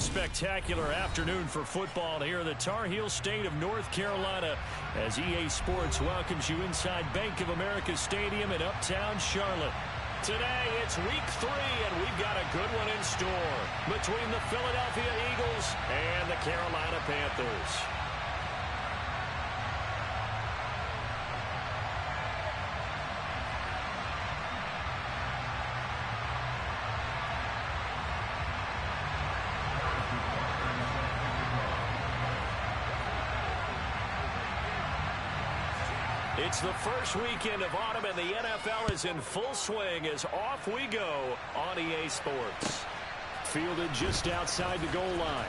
Spectacular afternoon for football here in the Tar Heel state of North Carolina as EA Sports welcomes you inside Bank of America Stadium in uptown Charlotte. Today it's week 3 and we've got a good one in store between the Philadelphia Eagles and the Carolina Panthers. It's the first weekend of autumn, and the NFL is in full swing as off we go on EA Sports. Fielded just outside the goal line.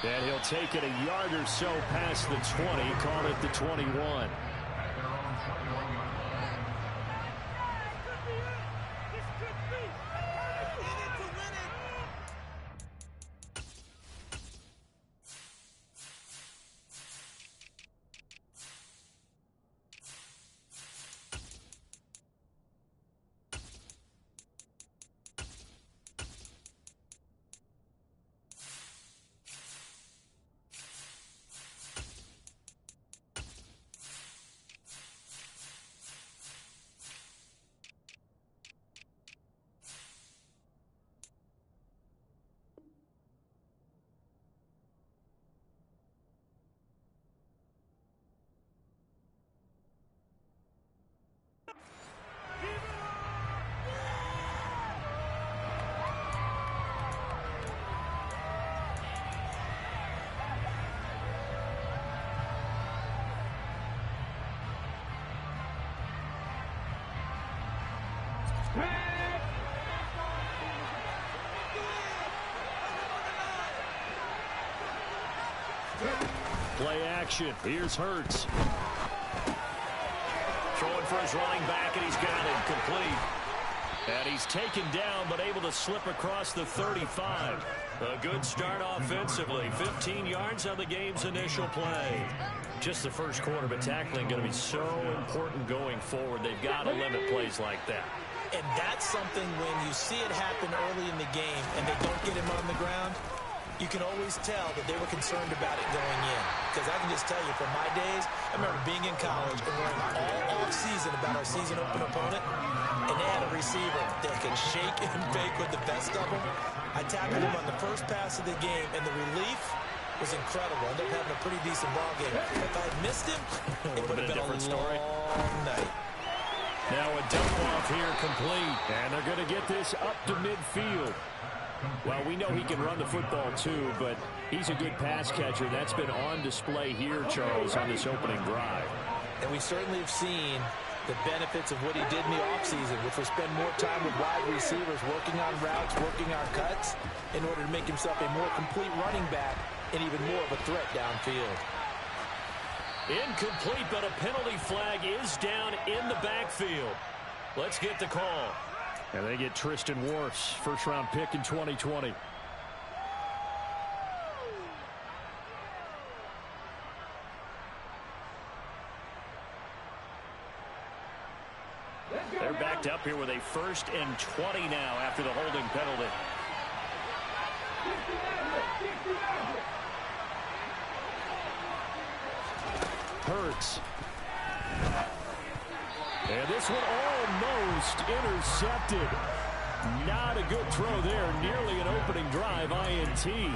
And he'll take it a yard or so past the 20, call it the 21. Play action. Here's Hurts. Throwing for his running back, and he's got it complete. And he's taken down, but able to slip across the 35. A good start offensively. 15 yards on the game's initial play. Just the first quarter, but tackling going to be so important going forward. They've got to limit plays like that. And that's something when you see it happen early in the game and they don't get him on the ground, you can always tell that they were concerned about it going in. Because I can just tell you, from my days, I remember being in college and learning all off-season about our season open opponent, and they had a receiver that could shake and bake with the best of them. I tackled him on the first pass of the game, and the relief was incredible. Ended up having a pretty decent ball game. If I had missed him, it would have been a different story. Night. Now a dump off here complete, and they're going to get this up to midfield. Well, we know he can run the football too, but he's a good pass catcher. That's been on display here, Charles, on this opening drive. And we certainly have seen the benefits of what he did in the offseason, which was spend more time with wide receivers, working on routes, working on cuts, in order to make himself a more complete running back and even more of a threat downfield. Incomplete, but a penalty flag is down in the backfield. Let's get the call. And they get Tristan Wirfs, first-round pick in 2020. They're backed up here with a 1st and 20 now after the holding penalty. Hurts. And this one almost intercepted. Not a good throw there. Nearly an opening drive INT.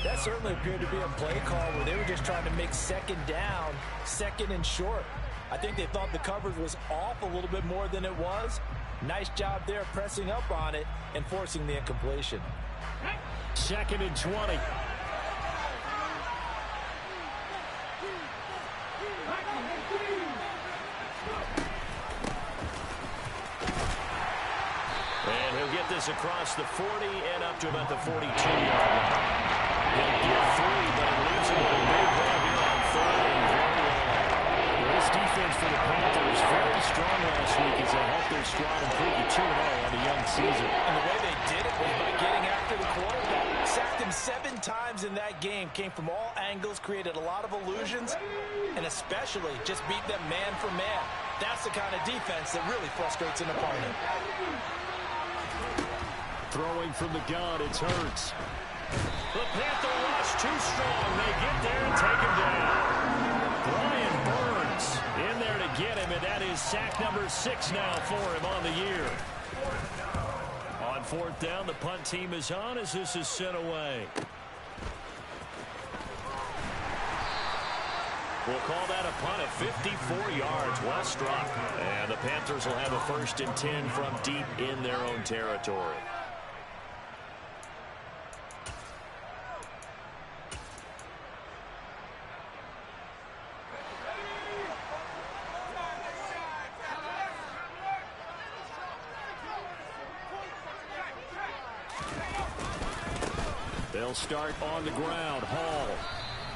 That certainly appeared to be a play call where they were just trying to make second down, second and short. I think they thought the coverage was off a little bit more than it was. Nice job there pressing up on it and forcing the incompletion. 2nd and 20. And he'll get this across the 40 and up to about the 42-yard line. He'll get 3, but it leaves him with a big hole here on 3rd and very long. This defense for the Panthers very strong last week as they helped their squad improve to 2-0 on the young season. And the way they did it was by getting after the quarterback. Sacked him 7 times in that game. Came from all angles, created a lot of illusions, and especially just beat them man for man. That's the kind of defense that really frustrates an opponent. Throwing from the gun, it's Hurts. The Panther rush too strong. They get there and take him down. Brian Burns in there to get him, and that is sack number 6 now for him on the year. On 4th down, the punt team is on as this is sent away. We'll call that a punt of 54 yards. Well struck. And the Panthers will have a 1st and 10 from deep in their own territory. They'll start on the ground. Hall.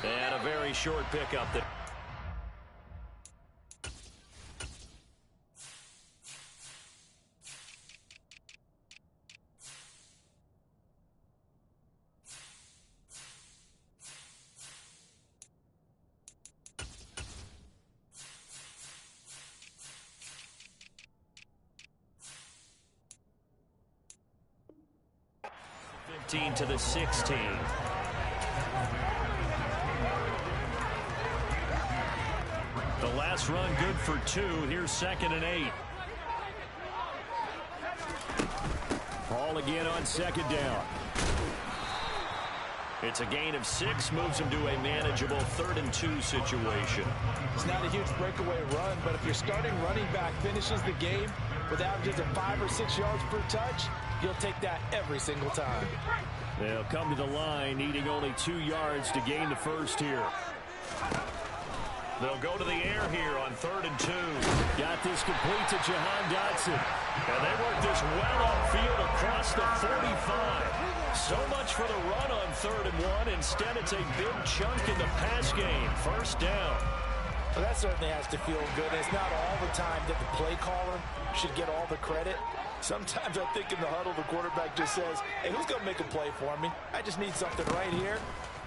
And a very short pickup there. To the 16. The last run good for 2. Here's 2nd and 8. Ball again on 2nd down. It's a gain of 6, moves him to a manageable 3rd and 2 situation. It's not a huge breakaway run, but if your starting running back finishes the game with averages of 5 or 6 yards per touch, you'll take that every single time. They'll come to the line, needing only 2 yards to gain the 1st here. They'll go to the air here on 3rd and 2. Got this complete to Jahan Dotson. And they work this well upfield across the 45. So much for the run on 3rd and 1. Instead, it's a big chunk in the pass game. 1st down. Well, that certainly has to feel good. It's not all the time that the play caller should get all the credit. Sometimes I think in the huddle, the quarterback just says, hey, who's going to make a play for me? I just need something right here.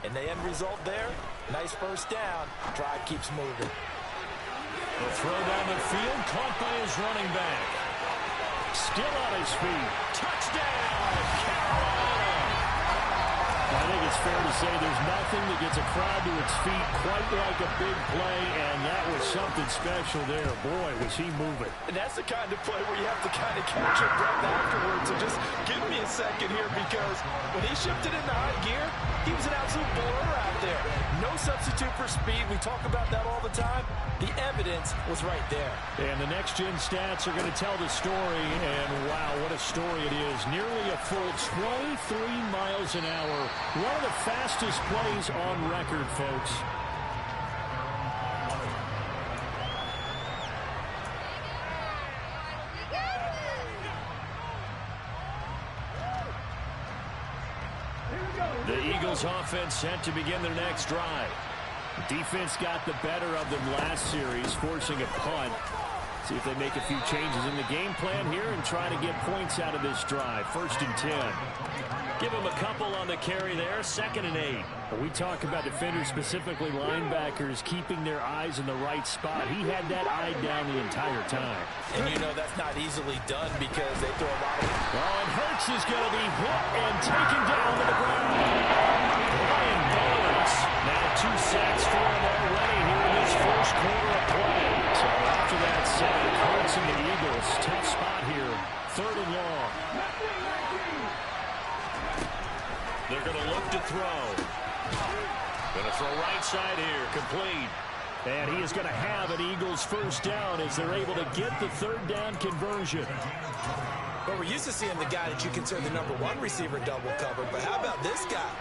And the end result there, nice 1st down. Drive keeps moving. The throw down the field, caught by his running back. Still on his feet. Touchdown, Carolina! I think it's fair to say there's nothing that gets a crowd to its feet quite like a big play, and that was something special there. Boy, was he moving. And that's the kind of play where you have to kind of catch your breath afterwards. So just give me a second here, because when he shifted into high gear, he was an absolute blur out there. No substitute for speed. We talk about that all the time. The evidence was right there. And the next-gen stats are going to tell the story, and wow, what a story it is. Nearly a full 23 miles an hour. One of the fastest plays on record, folks. The Eagles offense set to begin their next drive. Defense got the better of them last series, forcing a punt. See if they make a few changes in the game plan here and try to get points out of this drive. 1st and 10. Give them a couple on the carry there. 2nd and 8. We talk about defenders, specifically linebackers, keeping their eyes in the right spot. He had that eye down the entire time. And you know that's not easily done because they throw a lot of... Oh, and Hurts is going to be hit and taken down to the ground. Brian Burns. Now 2 sacks for him already here in this 1st quarter of play. So after that sack, Hurts and the Eagles, tough spot here. 3rd and long. They're going to look to throw. Going to throw right side here, complete. And he is going to have an Eagles 1st down as they're able to get the 3rd down conversion. But we're used to seeing the guy that you consider the #1 receiver double covered. But how about this guy?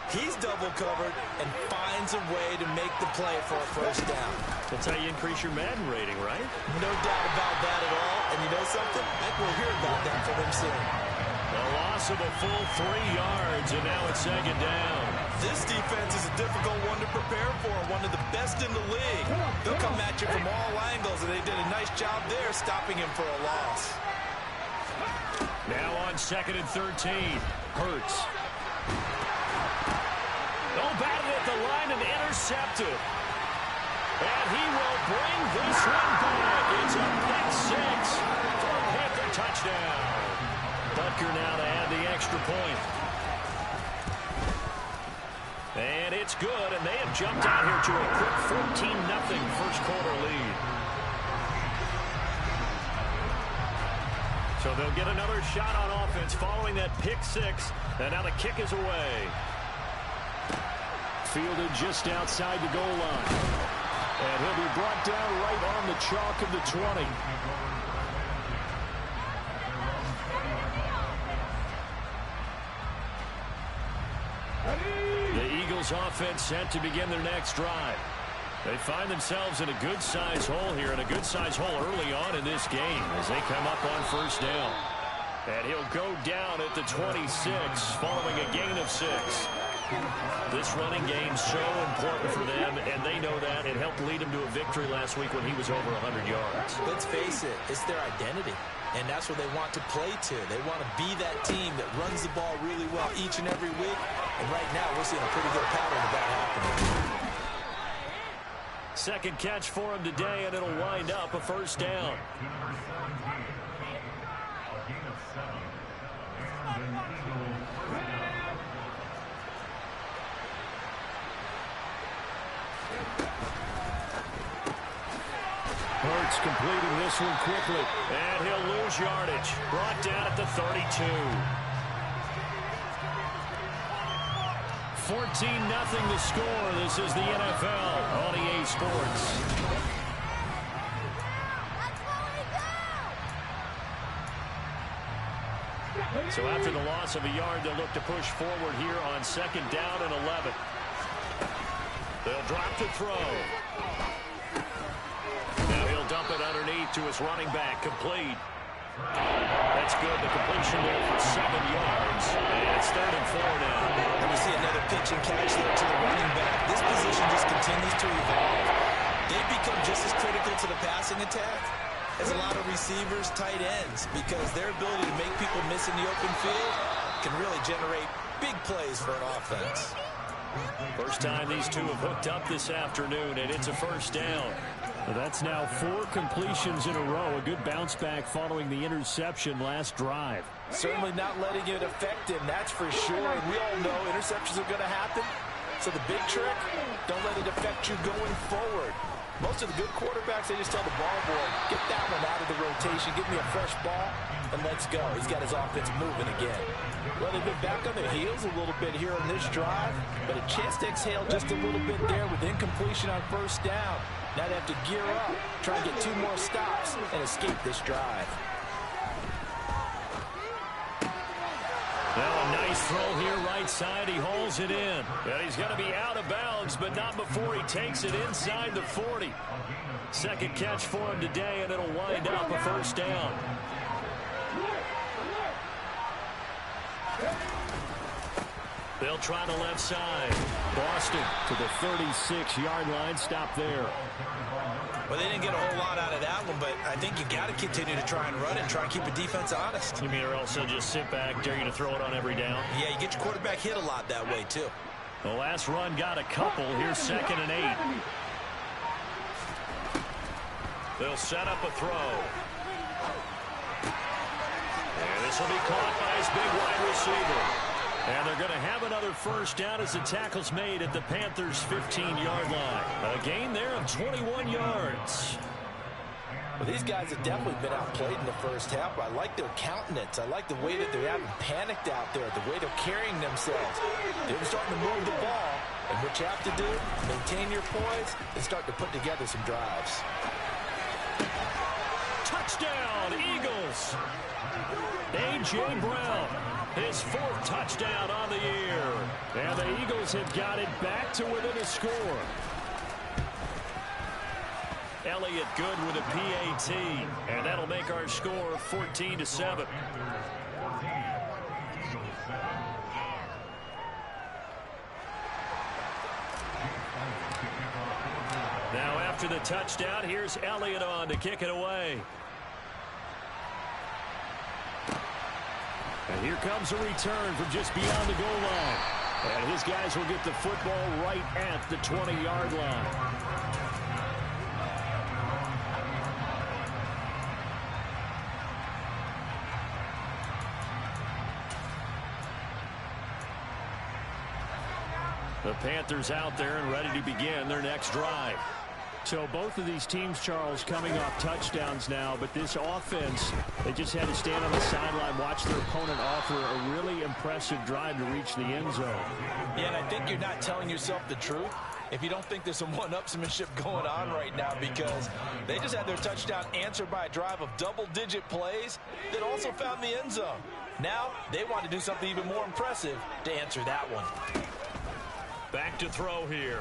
He's double covered and finds a way to make the play for a 1st down. That's how you increase your Madden rating, right? No doubt about that at all. And you know something? I think we'll hear about that from him soon. A loss of a full 3 yards, and now it's 2nd down. This defense is a difficult one to prepare for, one of the best in the league. They'll come at you from all angles, and they did a nice job there stopping him for a loss. Now on 2nd and 13, Hurts. Oh, batted at the line and intercepted. And he will bring this one back. It's a pick 6 for a Panther touchdown. Butker now to add the extra point. And it's good, and they have jumped out here to a quick 14-0 first quarter lead. So they'll get another shot on offense following that pick six. And now the kick is away. Fielded just outside the goal line. And he'll be brought down right on the chalk of the 20. The Eagles offense set to begin their next drive. They find themselves in a good-sized hole here, and a good-sized hole early on in this game as they come up on first down. And he'll go down at the 26 following a gain of 6. This running game so important for them, and they know that. It helped lead them to a victory last week when he was over 100 yards. Let's face it, it's their identity, and that's what they want to play to. They want to be that team that runs the ball really well each and every week, and right now we're seeing a pretty good pattern of that happening. Second catch for him today, and it'll wind up a first down. Hurts completing this one quickly, and he'll lose yardage. Brought down at the 32. 14-0 the score. This is the NFL on EA Sports. So after the loss of a yard, they'll look to push forward here on second down and 11. They'll drop to throw. Now he'll dump it underneath to his running back. Complete. That's good. The completion there for 7 yards. And it's 3rd and 4 now. And we see another pitch and catch there to the running back. This position just continues to evolve. They've become just as critical to the passing attack as a lot of receivers, tight ends, because their ability to make people miss in the open field can really generate big plays for an offense. First time these two have hooked up this afternoon, and it's a first down. Well, that's now 4 completions in a row. A good bounce back following the interception last drive. Certainly not letting it affect him, that's for sure. And we all know interceptions are going to happen. So the big trick, don't let it affect you going forward. Most of the good quarterbacks, they just tell the ball boy, get that one out of the rotation, give me a fresh ball, and let's go. He's got his offense moving again. Well, they've been back on their heels a little bit here on this drive, but a chance to exhale just a little bit there with incompletion on first down. Now they have to gear up, try and get 2 more stops, and escape this drive. Now a nice throw here right side. He hauls it in. And he's going to be out of bounds, but not before he takes it inside the 40. Second catch for him today, and it'll wind up a first down. They'll try the left side. Boston to the 36-yard line. Stop there. Well, they didn't get a whole lot out of that one, but I think you got to continue to try and run it, try and keep the defense honest. You mean or else they'll just sit back, dare you to throw it on every down? Yeah, you get your quarterback hit a lot that way, too. The last run got a couple. Here's 2nd and 8. They'll set up a throw. And this will be caught by his big wide receiver. And they're going to have another first down as the tackle's made at the Panthers' 15-yard line. A gain there of 21 yards. Well, these guys have definitely been outplayed in the first half. I like their countenance. I like the way that they haven't panicked out there, the way they're carrying themselves. They're starting to move the ball. And what you have to do, maintain your poise and start to put together some drives. Touchdown, Eagles. A.J. Brown. His 4th touchdown on the year. And the Eagles have got it back to within a score. Elliott good with a PAT. And that'll make our score 14-7. Now after the touchdown, here's Elliott on to kick it away. And here comes a return from just beyond the goal line. And his guys will get the football right at the 20-yard line. The Panthers out there and ready to begin their next drive. So both of these teams, Charles, coming off touchdowns now, but this offense, they just had to stand on the sideline, watch their opponent offer a really impressive drive to reach the end zone. Yeah, and I think you're not telling yourself the truth if you don't think there's some one-upsmanship going on right now, because they just had their touchdown answered by a drive of double-digit plays that also found the end zone. Now they want to do something even more impressive to answer that one. Back to throw here.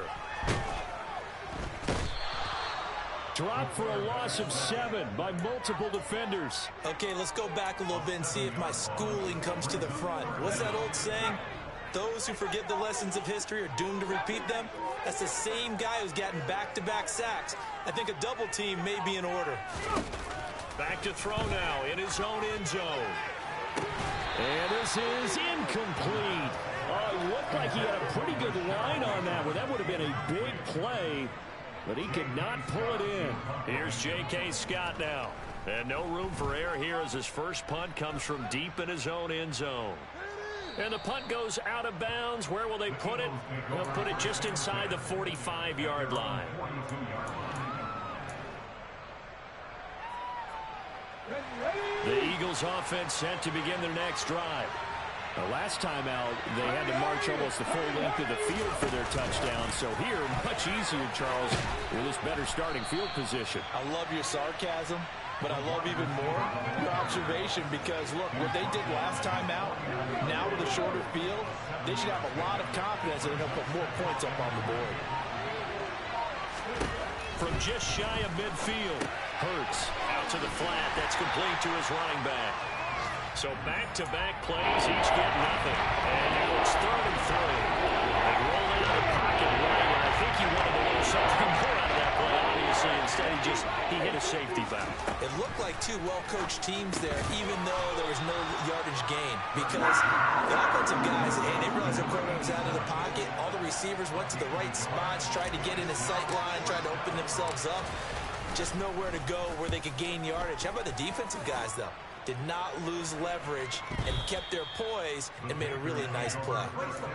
Dropped for a loss of 7 by multiple defenders. Okay, let's go back a little bit and see if my schooling comes to the front. What's that old saying? Those who forget the lessons of history are doomed to repeat them. That's the same guy who's gotten back-to-back sacks. I think a double team may be in order. Back to throw now in his own end zone. And this is incomplete. It looked like he had a pretty good line on that one. That would have been a big play, but he could not pull it in. Here's J.K. Scott now. And no room for error here as his first punt comes from deep in his own end zone. And the punt goes out of bounds. Where will they put it? They'll put it just inside the 45-yard line. The Eagles offense set to begin their next drive. The last time out, they had to march almost the full length of the field for their touchdown. So here, much easier, Charles, with this better starting field position. I love your sarcasm, but I love even more your observation, because, look, what they did last time out, now with a shorter field, they should have a lot of confidence that they're going to put more points up on the board. From just shy of midfield, Hurts out to the flat. That's complete to his running back. So back-to-back plays, each get nothing. And now it's 3rd and 3. They roll into the pocket right, and I think he wanted a little something more out of that play, obviously. Instead, he hit a safety foul. It looked like two well-coached teams there, even though there was no yardage gain. Because the offensive guys, hey, they realized their program was out of the pocket. All the receivers went to the right spots, tried to get in his sight line, tried to open themselves up. Just nowhere to go where they could gain yardage. How about the defensive guys, though? Did not lose leverage and kept their poise and made a really nice play.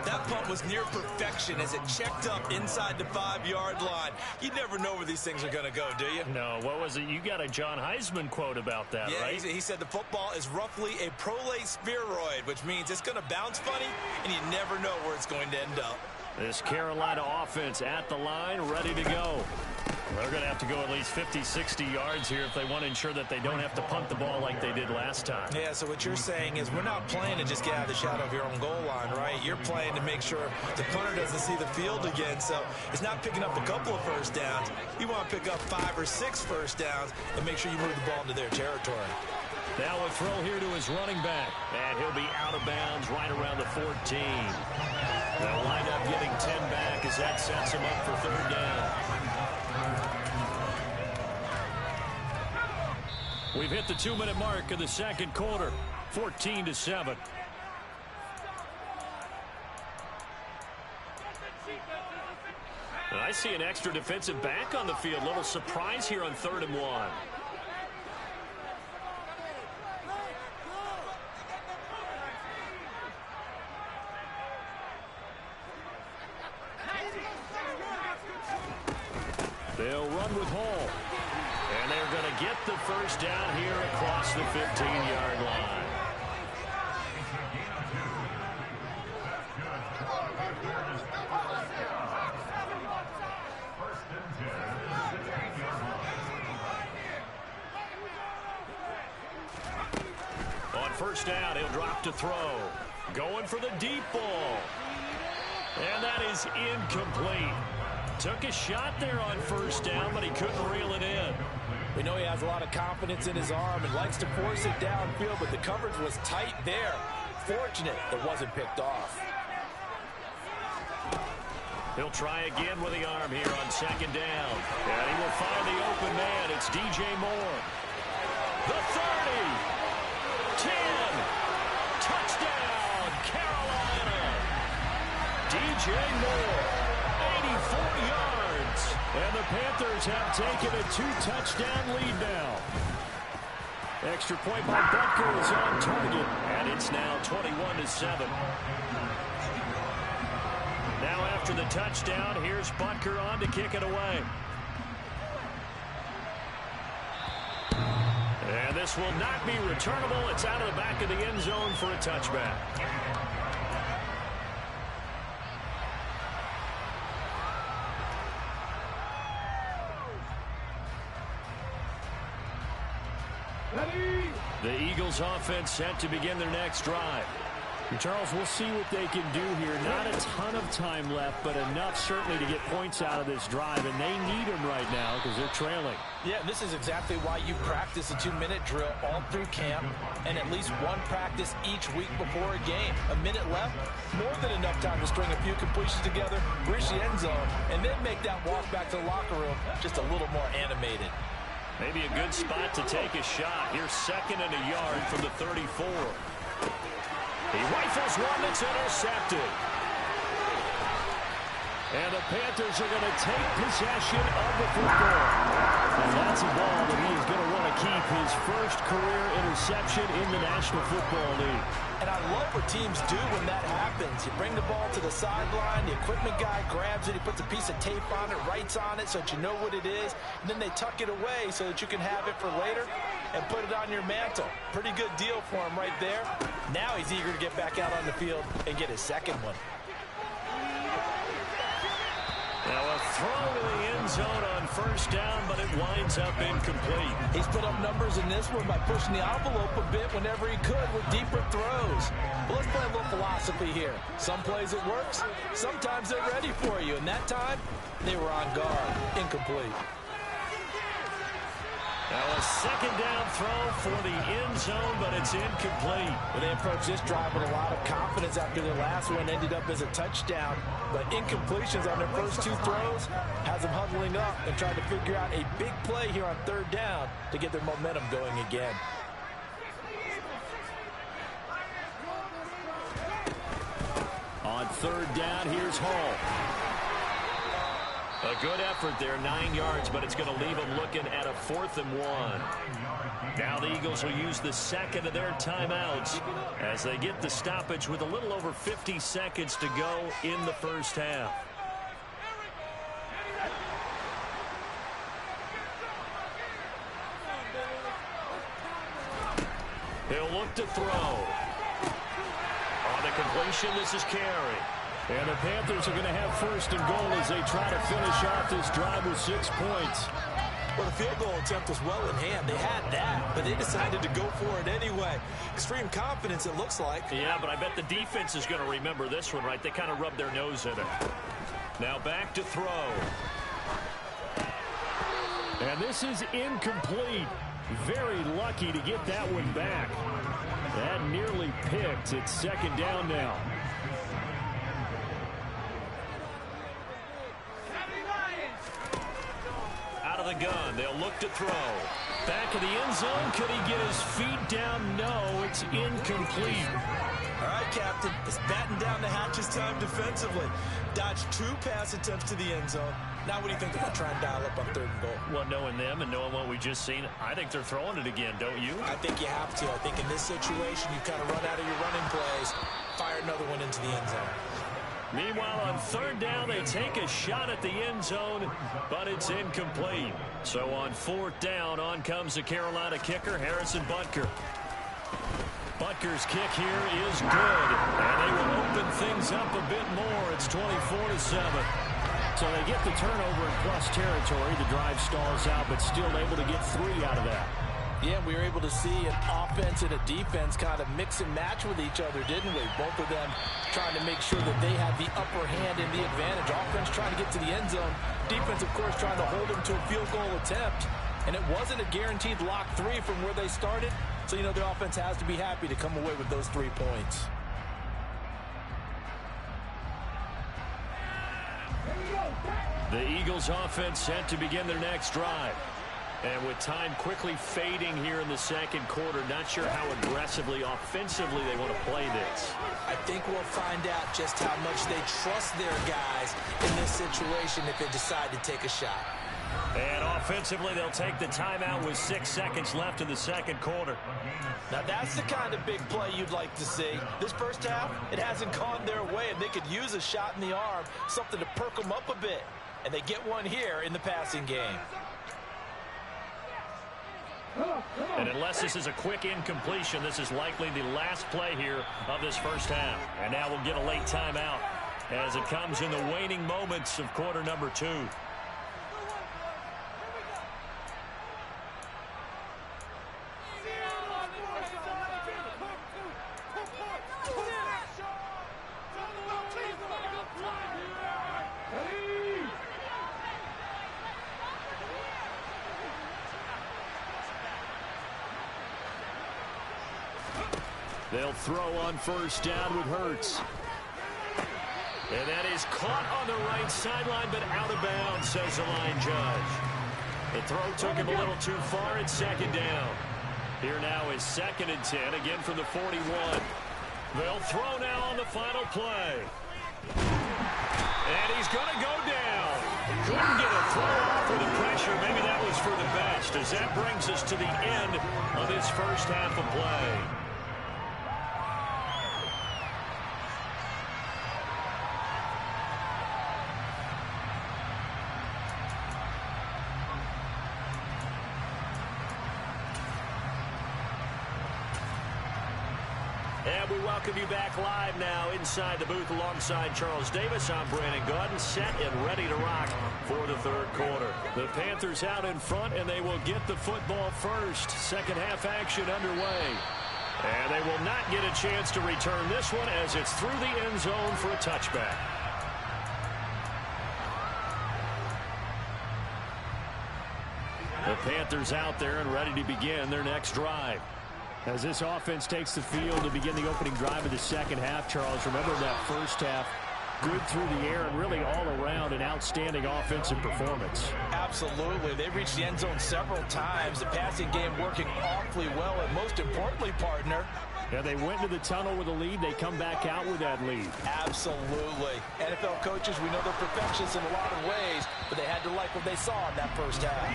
That punt was near perfection as it checked up inside the 5-yard line. You never know where these things are going to go, do you? No, what was it? You got a John Heisman quote about that, right? Yeah, he said the football is roughly a prolate spheroid, which means it's going to bounce funny, and you never know where it's going to end up. This Carolina offense at the line, ready to go. They're going to have to go at least 50, 60 yards here if they want to ensure that they don't have to punt the ball like they did last time. Yeah, so what you're saying is we're not playing to just get out of the shadow of your own goal line, right? You're playing to make sure the punter doesn't see the field again. So it's not picking up a couple of first downs. You want to pick up 5 or 6 first downs and make sure you move the ball into their territory. Now a throw here to his running back. And he'll be out of bounds right around the 14. They'll wind up getting 10 back as that sets him up for 3rd down. We've hit the 2-minute mark of the second quarter, 14-7. And I see an extra defensive back on the field. A little surprise here on 3rd and 1. They'll run with Hall. And they're going to get the first down here across the 15-yard line. On first down, he'll drop to throw. Going for the deep ball. And that is incomplete. Took a shot there on first down, but he couldn't reel it in. We know he has a lot of confidence in his arm and likes to force it downfield, but the coverage was tight there. Fortunate it wasn't picked off. He'll try again with the arm here on 2nd down. And he will find the open man. It's DJ Moore. The 30. 10. Touchdown, Carolina. DJ Moore. 84 yards. And the Panthers have taken a 2-touchdown lead now. Extra point by Butker is on target. And it's now 21-7. Now after after the touchdown. Here's Butker on to kick it away. And this will not be returnable. It's out of the back of the end zone for a touchback. The Eagles offense set to begin their next drive. Charles, we'll see what they can do here. Not a ton of time left, but enough certainly to get points out of this drive, and they need them right now because they're trailing. Yeah, this is exactly why you practice a 2-minute drill all through camp and at least one practice each week before a game. A minute left, more than enough time to string a few completions together, reach the end zone, and then make that walk back to the locker room just a little more animated. Maybe a good spot to take a shot. Here's 2nd and a yard from the 34. He rifles one that's intercepted. And the Panthers are going to take possession of the football. And that's a ball that he is going to want to keep, his first career interception in the National Football League. And I love what teams do when that happens. You bring the ball to the sideline, the equipment guy grabs it, he puts a piece of tape on it, writes on it so that you know what it is, and then they tuck it away so that you can have it for later and put it on your mantle. Pretty good deal for him right there. Now he's eager to get back out on the field and get his second one. Now a throw to the end zone on first down, but it winds up incomplete. He's put up numbers in this one by pushing the envelope a bit whenever he could with deeper throws. But let's play a little philosophy here. Some plays it works, sometimes they're ready for you, and that time they were on guard. Incomplete. Now a second down throw for the end zone, but it's incomplete. Well, they approached this drive with a lot of confidence after their last one ended up as a touchdown. But incompletions on their first 2 throws has them huddling up and trying to figure out a big play here on 3rd down to get their momentum going again. On 3rd down, here's Hall. A good effort there, 9 yards, but it's going to leave them looking at a 4th and 1. Now the Eagles will use the second of their timeouts as they get the stoppage with a little over 50 seconds to go in the first half. He'll look to throw. On the completion, this is Carey. And the Panthers are going to have 1st and goal as they try to finish off this drive with 6 points. Well, the field goal attempt was well in hand. They had that, but they decided to go for it anyway. Extreme confidence, it looks like. Yeah, but I bet the defense is going to remember this one, right? They kind of rubbed their nose in it. Now back to throw. And this is incomplete. Very lucky to get that one back. That nearly picked. It's 2nd down now. The gun. They'll look to throw. Back of the end zone. Could he get his feet down? No, it's incomplete. All right, Captain. It's batten down the hatches time defensively. Dodged 2 pass attempts to the end zone. Now what do you think they're going to try and dial up on 3rd and goal? Well, knowing them and knowing what we just seen, I think they're throwing it again, don't you? I think you have to. I think in this situation, you kind of run out of your running plays, fire another one into the end zone. Meanwhile, on 3rd down, they take a shot at the end zone, but it's incomplete. So on 4th down, on comes the Carolina kicker, Harrison Butker. Butker's kick here is good, and they will open things up a bit more. It's 24-7. So they get the turnover in plus territory. The drive stalls out, but still able to get 3 out of that. Yeah, we were able to see an offense and a defense kind of mix and match with each other, didn't we? Both of them trying to make sure that they have the upper hand and the advantage. Offense trying to get to the end zone. Defense, of course, trying to hold them to a field goal attempt. And it wasn't a guaranteed lock 3 from where they started. So, you know, the offense has to be happy to come away with those 3 points. The Eagles offense set to begin their next drive. And with time quickly fading here in the 2nd quarter, not sure how aggressively, offensively they want to play this. I think we'll find out just how much they trust their guys in this situation if they decide to take a shot. And offensively, they'll take the timeout with 6 seconds left in the second quarter. Now, that's the kind of big play you'd like to see. This first half, it hasn't gone their way, and they could use a shot in the arm, something to perk them up a bit. And they get one here in the passing game. And unless this is a quick incompletion, this is likely the last play here of this first half. And now we'll get a late timeout as it comes in the waning moments of quarter number 2. They'll throw on first down with Hurts. And that is caught on the right sideline, but out of bounds, says the line judge. The throw took him a little too far at second down. Here now is 2nd and 10, again from the 41. They'll throw now on the final play. And he's going to go down. Couldn't get a throw off with the pressure. Maybe that was for the best, as that brings us to the end of this first half of play. And we welcome you back live now inside the booth alongside Charles Davis. I'm Brandon Gaudin, set and ready to rock for the third quarter. The Panthers out in front, and they will get the football first. Second half action underway. And they will not get a chance to return this one as it's through the end zone for a touchback. The Panthers out there and ready to begin their next drive. As this offense takes the field to begin the opening drive of the second half, Charles, remember that first half, good through the air and really all around an outstanding offensive performance. Absolutely. They reached the end zone several times. The passing game working awfully well, and most importantly, partner, yeah, they went into the tunnel with a lead. They come back out with that lead. Absolutely. NFL coaches, we know they're perfectionists in a lot of ways, but they had to like what they saw in that first half.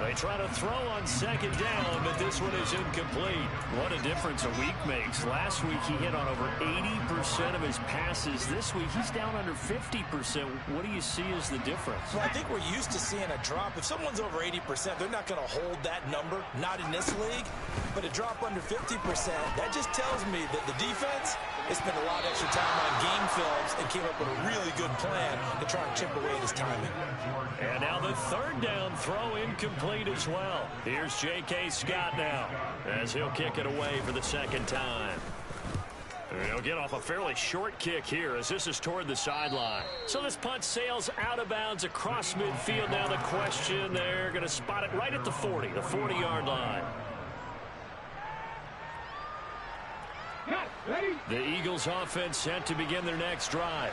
They try to throw on second down, but this one is incomplete. What a difference a week makes. Last week he hit on over 80% of his passes. This week he's down under 50%. What do you see as the difference? Well, I think we're used to seeing a drop. If someone's over 80%, they're not going to hold that number, not in this league. But a drop under 50%, that just tells me that the defense has spent a lot of extra time on game films and came up with a really good plan to try and chip away at his timing. And now the third down throw incomplete as well. Here's J.K. Scott now as he'll kick it away for the second time. He'll get off a fairly short kick here as this is toward the sideline. So this punt sails out of bounds across midfield. Now the question, they're going to spot it right at the 40, the 40-yard line. The Eagles offense set to begin their next drive.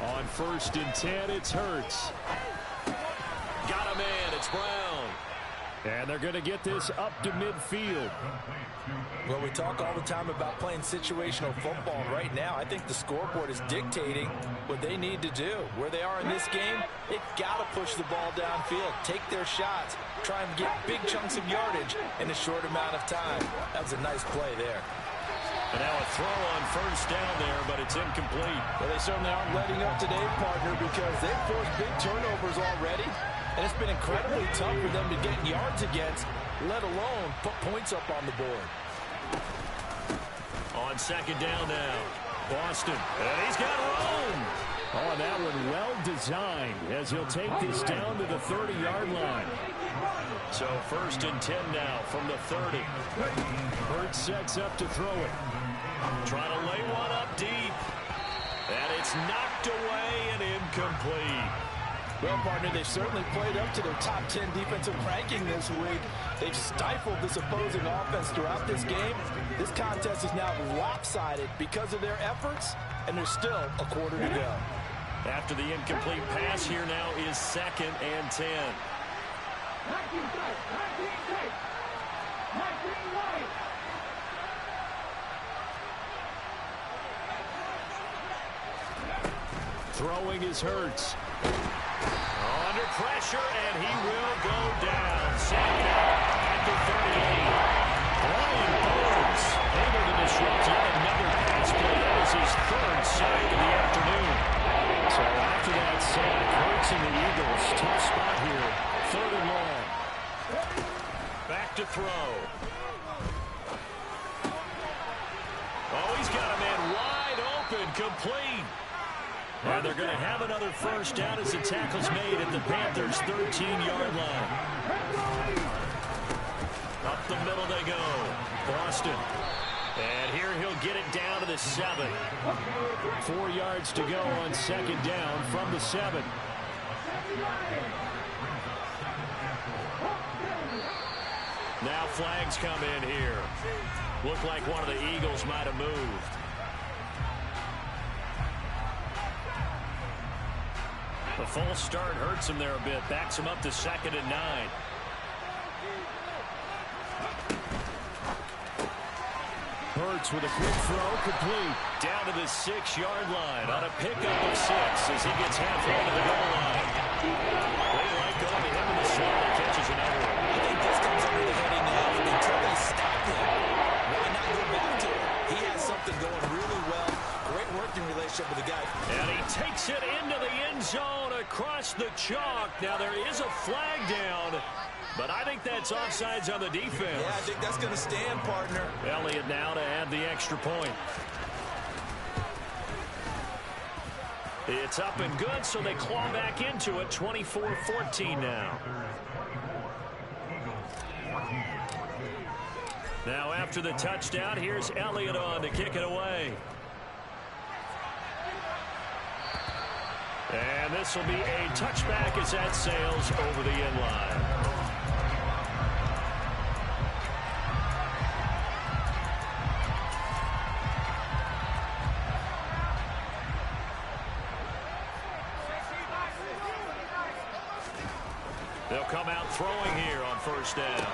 On 1st and 10, it's Hurts. Got a man, it's Brown. And they're going to get this up to midfield. Well, we talk all the time about playing situational football. Right now, I think the scoreboard is dictating what they need to do. Where they are in this game, they've got to push the ball downfield, take their shots, try and get big chunks of yardage in a short amount of time. That was a nice play there. And now a throw on first down there, but it's incomplete. Well, they certainly aren't letting up today, partner, because they've forced big turnovers already. And it's been incredibly tough for them to get yards against, let alone put points up on the board. On second down now, Boston. And he's got room. Oh, that one well designed as he'll take this down to the 30-yard line. So 1st and 10 now from the 30. Hurts sets up to throw it. Trying to lay one up deep. And it's knocked away and incomplete. Well, partner, they've certainly played up to their top 10 defensive ranking this week. They've stifled this opposing offense throughout this game. This contest is now lopsided because of their efforts, and there's still a quarter to go. After the incomplete pass, here now is 2nd and 10. Throwing is Hurts. Under pressure, and he will go down. Sacked out at the 38. Brian Burns able to disrupt yet another pass play. That was his third sack of the afternoon. So after that sack, Hurts and the Eagles, tough spot here. 3rd and long. Back to throw. Oh, he's got a man wide open, complete. And they're going to have another first down as the tackle's made at the Panthers' 13-yard line. Up the middle they go. Boston. And here he'll get it down to the 7. 4 yards to go on 2nd down from the 7. Now flags come in here. Looked like one of the Eagles might have moved. The false start hurts him there a bit. Backs him up to 2nd and 9. Hurts with a quick throw, complete. Down to the 6-yard line on a pickup of 6 as he gets halfway to the goal line. They like going to him in the slot and catches another one. I think this comes under the heading of until they stop him. Why not go back to him? He has something going really well. Great working relationship with the guy. And he takes it into the end zone across the chalk. Now there is a flag down. But I think that's offsides on the defense. Yeah, I think that's going to stand, partner. Elliott now to add the extra point. It's up and good, so they claw back into it. 24-14 now. Now after the touchdown, here's Elliott on to kick it away. And this will be a touchback as that sails over the end line. They'll come out throwing here on first down.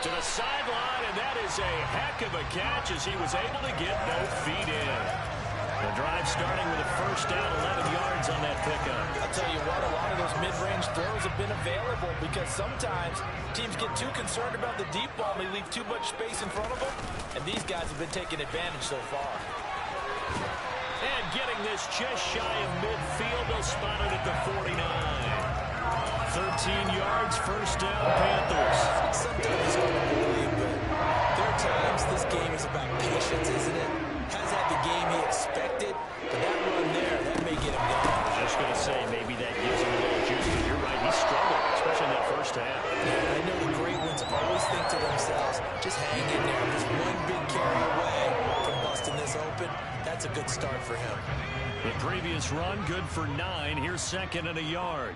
To the sideline, and that is a heck of a catch as he was able to get both feet in. The drive starting with a first down, 11 yards on that pickup. I'll tell you what, a lot of those mid-range throws have been available because sometimes teams get too concerned about the deep ball and they leave too much space in front of them, and these guys have been taking advantage so far. And getting this just shy of midfield, they'll spot it at the 49. 13 yards, first down, Panthers. Sometimes it's going to bore you, but there are times this game is about patience, isn't it? Has had the game he expected, but that run there, that may get him down. I was just going to say, maybe that gives him a little juice, but you're right, he struggled, especially in that first half. Yeah, I know the great ones always think to themselves, just hang in there. Just one big carry away from busting this open. That's a good start for him. The previous run, good for 9. Here's 2nd and a yard.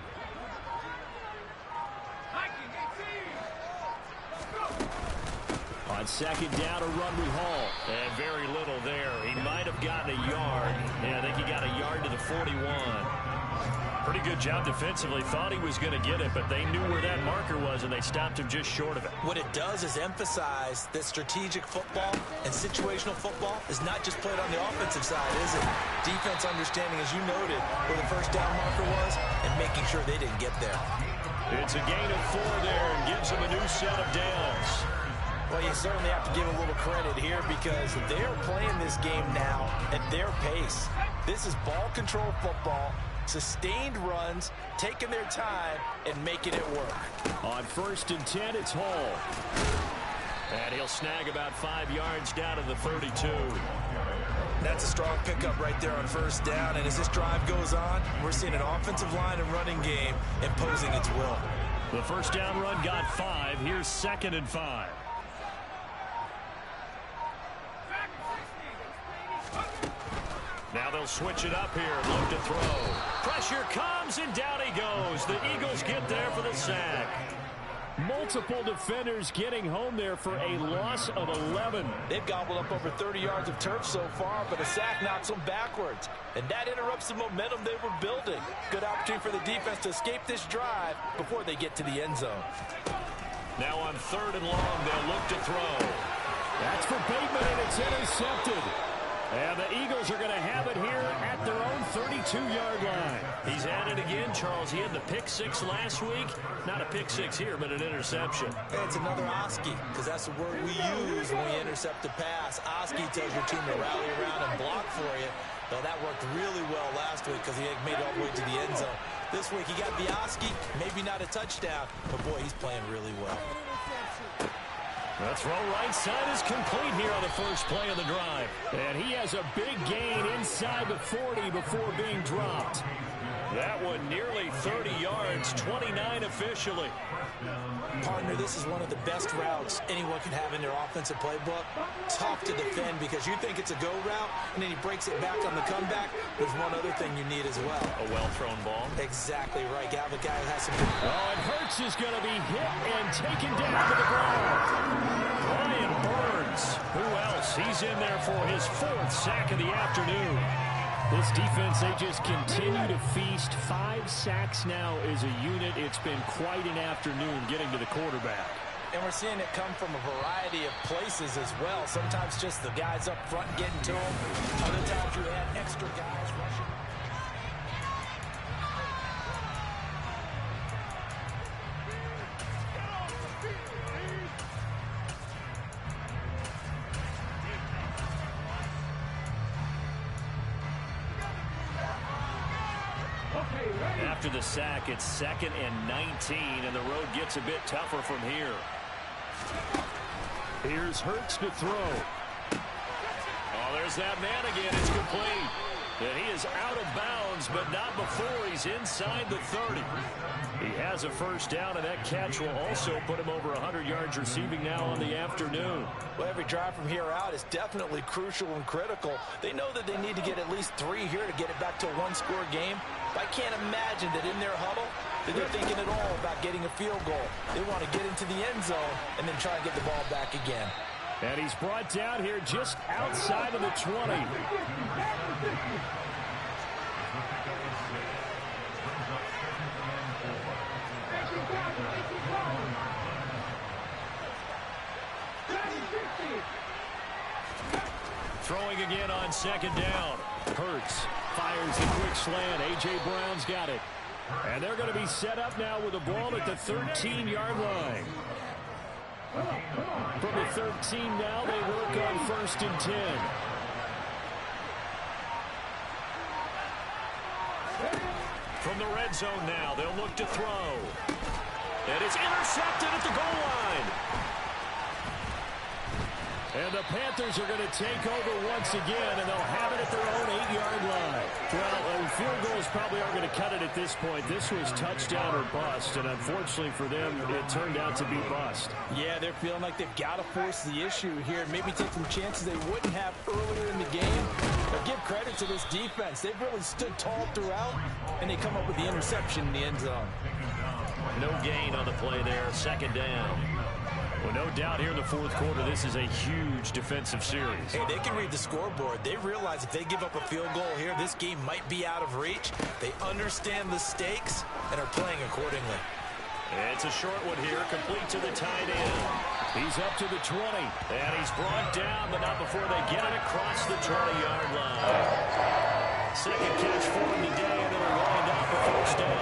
On 2nd down, a run with Hall. And very little there. He might have gotten a yard. Yeah, I think he got a yard to the 41. Pretty good job defensively. Thought he was going to get it, but they knew where that marker was, and they stopped him just short of it. What it does is emphasize that strategic football and situational football is not just played on the offensive side, is it? Defense understanding, as you noted, where the first down marker was and making sure they didn't get there. It's a gain of 4 there and gives them a new set of downs. Well, you certainly have to give a little credit here because they're playing this game now at their pace. This is ball control football, sustained runs, taking their time, and making it work. On 1st and 10, it's Hall. And he'll snag about 5 yards down to the 32. That's a strong pickup right there on first down, and as this drive goes on, we're seeing an offensive line and running game imposing its will. The first down run got 5. Here's 2nd and 5. Now they'll switch it up here. Look to throw. Pressure comes, and down he goes. The Eagles get there for the sack. Multiple defenders getting home there for a loss of 11. They've gobbled up over 30 yards of turf so far, but a sack knocks them backwards. And that interrupts the momentum they were building. Good opportunity for the defense to escape this drive before they get to the end zone. Now on 3rd and long, they'll look to throw. That's for Bateman, and it's intercepted. And the Eagles are going to have it here at their own 32-yard line. He's at it again, Charles. He had the pick six last week. Not a pick six here, but an interception. It's another Oski, because that's the word we use when we intercept a pass. Oski tells your team to rally around and block for you. Though that worked really well last week because he made it all the way to the end zone. This week he got the Oski, maybe not a touchdown, but boy, he's playing really well. The throw right side is complete here on the first play of the drive. And he has a big gain inside the 40 before being dropped. That one nearly 30 yards, 29 officially. Partner, this is one of the best routes anyone can have in their offensive playbook. Tough to defend because you think it's a go route, and then he breaks it back on the comeback. There's one other thing you need as well. A well-thrown ball. Exactly right. You have a guy who has some... Oh, and Hurts is going to be hit and taken down to the ground. Brian Burns. Who else? He's in there for his 4th sack of the afternoon. This defense, they just continue to feast. 5 sacks now as a unit. It's been quite an afternoon getting to the quarterback. And we're seeing it come from a variety of places as well. Sometimes just the guys up front getting to him. Other times you had extra guys rushing. After the sack, it's 2nd and 19, and the road gets a bit tougher from here. Here's Hurts to throw. Oh, there's that man again. It's complete. And he is out of bounds, but not before he's inside the 30. He has a first down, and that catch will also put him over 100 yards receiving now on the afternoon. Well, every drive from here out is definitely crucial and critical. They know that they need to get at least 3 here to get it back to a one-score game. But I can't imagine that in their huddle that they're thinking at all about getting a field goal. They want to get into the end zone and then try and get the ball back again. And he's brought down here just outside of the 20. Throwing again on 2nd down. Hurts fires the quick slant. A.J. Brown's got it. And they're going to be set up now with the ball at the 13-yard line. From the 13 now, they work on 1st and 10. From the red zone now, they'll look to throw. And it's intercepted at the goal line. And the Panthers are going to take over once again, and they'll have it at their own 8-yard line. Well, field goals probably aren't going to cut it at this point. This was touchdown or bust, and unfortunately for them, it turned out to be bust. Yeah, they're feeling like they've got to force the issue here and maybe take some chances they wouldn't have earlier in the game. But give credit to this defense. They've really stood tall throughout, and they come up with the interception in the end zone. No gain on the play there, 2nd down. Well, no doubt here in the 4th quarter, this is a huge defensive series. Hey, they can read the scoreboard. They realize if they give up a field goal here, this game might be out of reach. They understand the stakes and are playing accordingly. It's a short one here, complete to the tight end. He's up to the 20. And he's brought down, but not before they get it across the 20-yard line. 2nd catch for him today, and they're lined up for 1st down.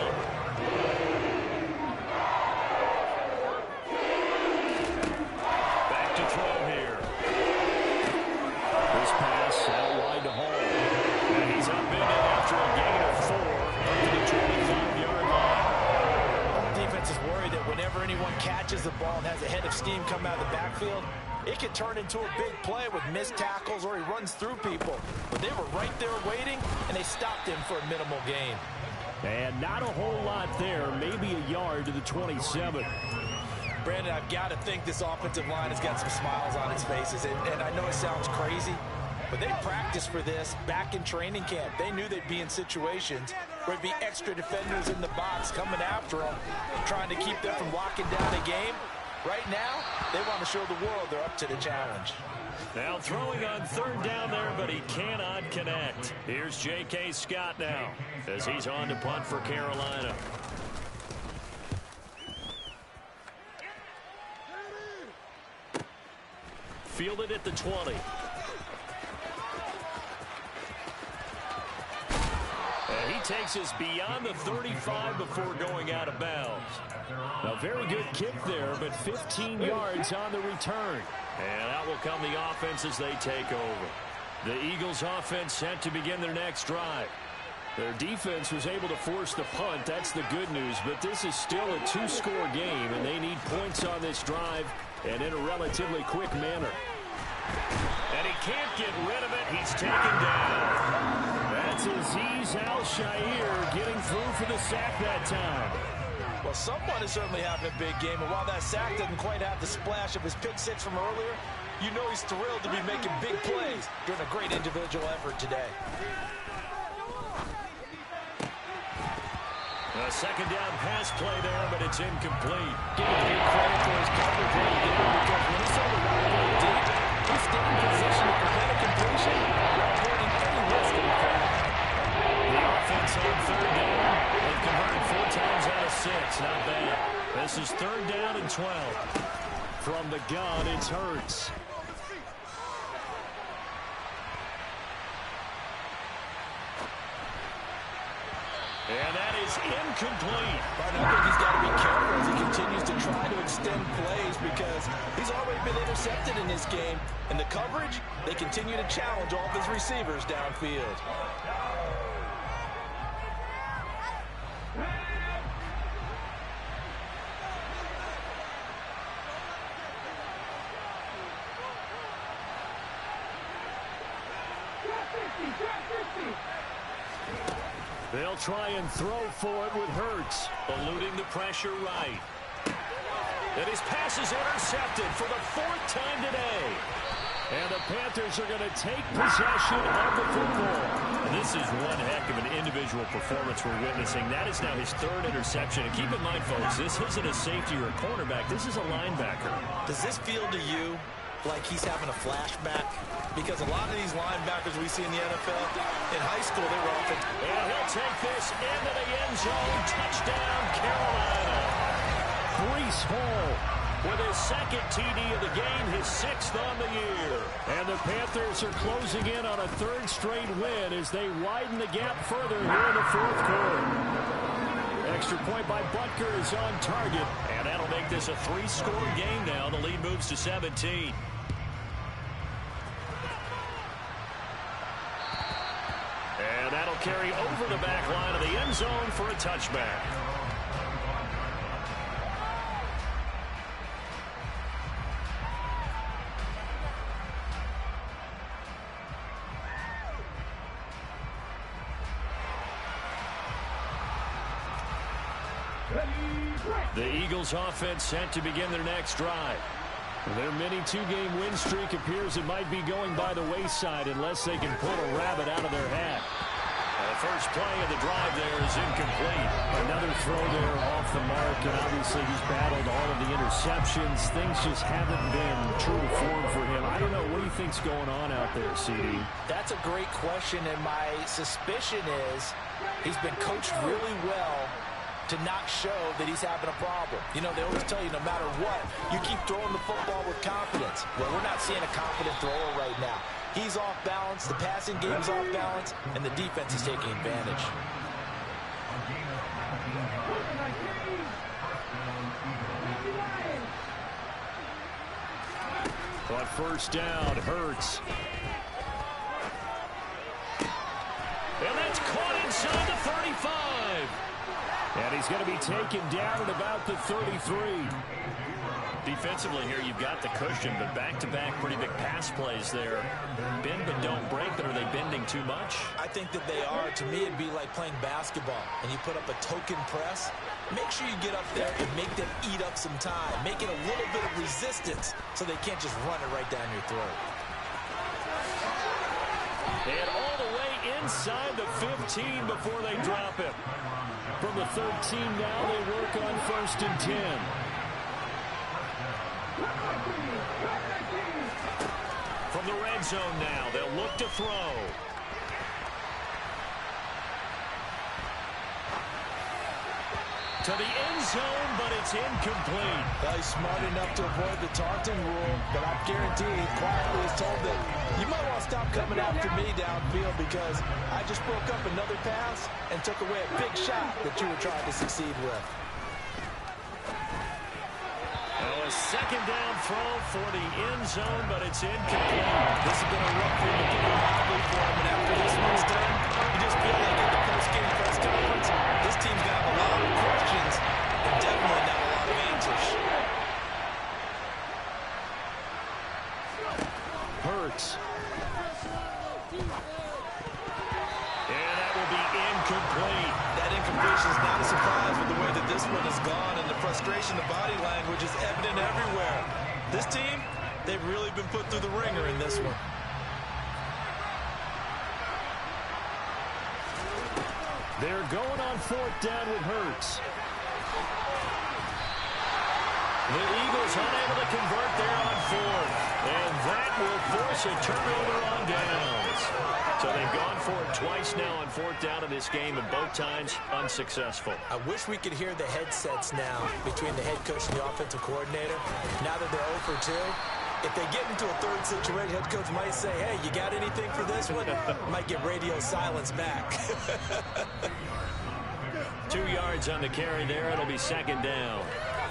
Catches the ball and has a head of steam come out of the backfield, it can turn into a big play with missed tackles or he runs through people. But they were right there waiting, and they stopped him for a minimal gain. And not a whole lot there, maybe a yard to the 27. Brandon, I've got to think this offensive line has got some smiles on its faces. And I know it sounds crazy, but they practiced for this back in training camp. They knew they'd be in situations where there'd be extra defenders in the box coming after them, trying to keep them from locking down a game. Right now, they want to show the world they're up to the challenge. Now throwing on 3rd down there, but he cannot connect. Here's J.K. Scott now as he's on to punt for Carolina. Fielded at the 20. takes us beyond the 35 before going out of bounds. A very good kick there, but 15 yards on the return. And out will come the offense as they take over. The Eagles offense set to begin their next drive. Their defense was able to force the punt. That's the good news. But this is still a two-score game, and they need points on this drive and in a relatively quick manner. And he can't get rid of it. He's taken down. That's Azeez Al-Shaair getting through for the sack that time. Well, someone is certainly having a big game, and while that sack doesn't quite have the splash of his pick six from earlier, you know he's thrilled to be making big plays during a great individual effort today. A second down pass play there, but it's incomplete. Give him big credit for his coverage right there, because when he saw the running back deep, he stayed in position to prevent a completion while avoiding any risk of a flag. The offense on third down. They've converted 4 times out of 6. Not bad. This is third down and 12. From the gun, it's Hurts. And that is incomplete. But I think he's got to be careful as he continues to try to extend plays because he's already been intercepted in this game. And the coverage, they continue to challenge all of his receivers downfield. They'll try and throw for it with Hurts. Eluding the pressure right. And his pass is intercepted for the 4th time today. And the Panthers are going to take possession of the football. This is one heck of an individual performance we're witnessing. That is now his 3rd interception. And keep in mind, folks, this isn't a safety or a cornerback. This is a linebacker. Does this feel to you like he's having a flashback? Because a lot of these linebackers we see in the NFL, in high school, they were often... And he'll take this into the end zone. Touchdown, Carolina. Breece Hall with his 2nd TD of the game, his 6th on the year. And the Panthers are closing in on a 3rd straight win as they widen the gap further here in the 4th quarter. Extra point by Butker is on target. And that'll make this a 3-score game now. The lead moves to 17. And that'll carry over the back line of the end zone for a touchback. The Eagles offense set to begin their next drive. Their mini 2-game win streak appears it might be going by the wayside unless they can pull a rabbit out of their hat. The first play of the drive there is incomplete. Another throw there off the mark, and obviously he's battled all of the interceptions. Things just haven't been true to form for him. I don't know. What do you think's going on out there, CD? That's a great question, and my suspicion is he's been coached really well to not show that he's having a problem. You know, they always tell you no matter what, you keep throwing the football with confidence. Well, we're not seeing a confident thrower right now. He's off balance, the passing game's off balance, and the defense is taking advantage. On first down, Hurts. And that's caught inside the 35. And he's going to be taken down at about the 33. Defensively here, you've got the cushion, but back-to-back pretty big pass plays there. Bend but don't break, but are they bending too much? I think that they are. To me, it'd be like playing basketball, and you put up a token press. Make sure you get up there and make them eat up some time. Make it a little bit of resistance so they can't just run it right down your throat. And all the way inside the 15 before they drop it. From the 13 now, they work on 1st and 10. From the red zone now, they'll look to throw. to the end zone, but it's incomplete. Well, he's smart enough to avoid the taunting rule, but I guarantee he quietly is told that you might want to stop coming after me downfield because I just broke up another pass and took away a big shot that you were trying to succeed with. A second down throw for the end zone, but it's incomplete. This has been a rough one to get wobbly for him, and after this one's done, you just feel like in the post-game press conference, this team's got a lot of questions and definitely not a lot of answers. Hurts. And that will be incomplete. That incompletion is not a surprise with the way that this one has gone, and the frustration, the body language is evident everywhere. This team, they've really been put through the ringer in this one. They're going on fourth down with Hurts. The Eagles unable to convert there on fourth, and that will force a turnover on downs. So they've gone for it twice now on fourth down in this game, and both times unsuccessful. I wish we could hear the headsets now between the head coach and the offensive coordinator. Now that they're 0 for 2, if they get into a third situation, head coach might say, hey, you got anything for this one? Might get radio silence back. 2 yards on the carry there. It'll be second down.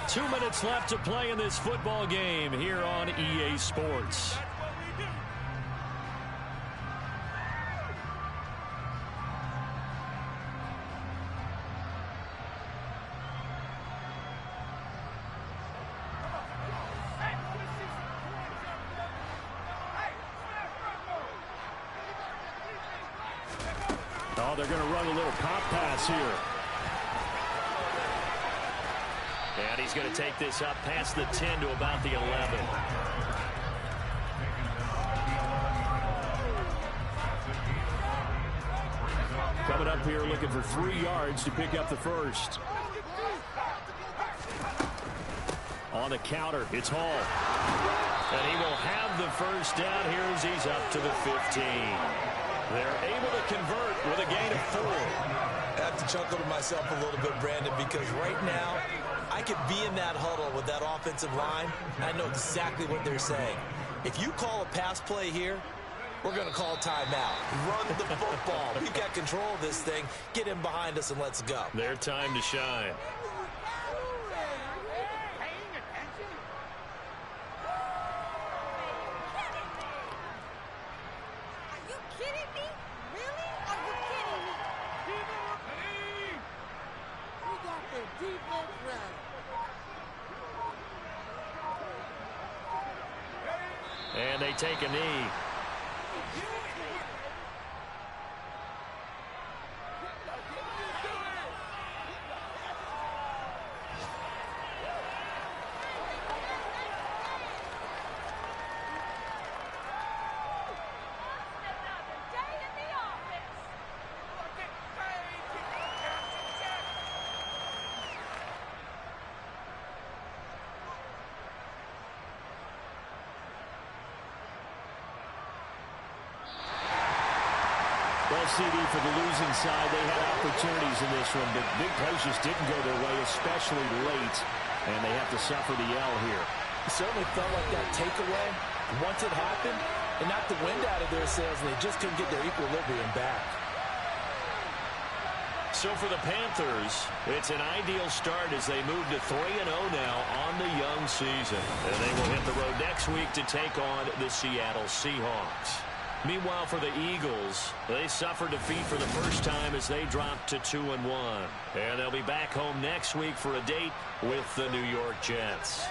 2 minutes left to play in this football game here on EA Sports. Oh, they're going to run a little pop pass here. And he's going to take this up past the 10 to about the 11. Coming up here looking for 3 yards to pick up the first. On the counter, it's Hall. And he will have the first down here as he's up to the 15. They're able to convert with a gain of 4. I have to chuckle to myself a little bit, Brandon, because right now I could be in that huddle with that offensive line, and I know exactly what they're saying. If you call a pass play here, we're going to call timeout. Run the football. We've got control of this thing. Get in behind us and let's go. Their time to shine. And they take a knee. Well, CD, for the losing side, they had opportunities in this one, but big plays just didn't go their way, especially late, and they have to suffer the L here. It certainly felt like that takeaway, once it happened, it knocked the wind out of their sails, and they just couldn't get their equilibrium back. So for the Panthers, it's an ideal start as they move to 3-0 now on the young season. And they will hit the road next week to take on the Seattle Seahawks. Meanwhile, for the Eagles, they suffered defeat for the first time as they dropped to 2-1. And they'll be back home next week for a date with the New York Jets.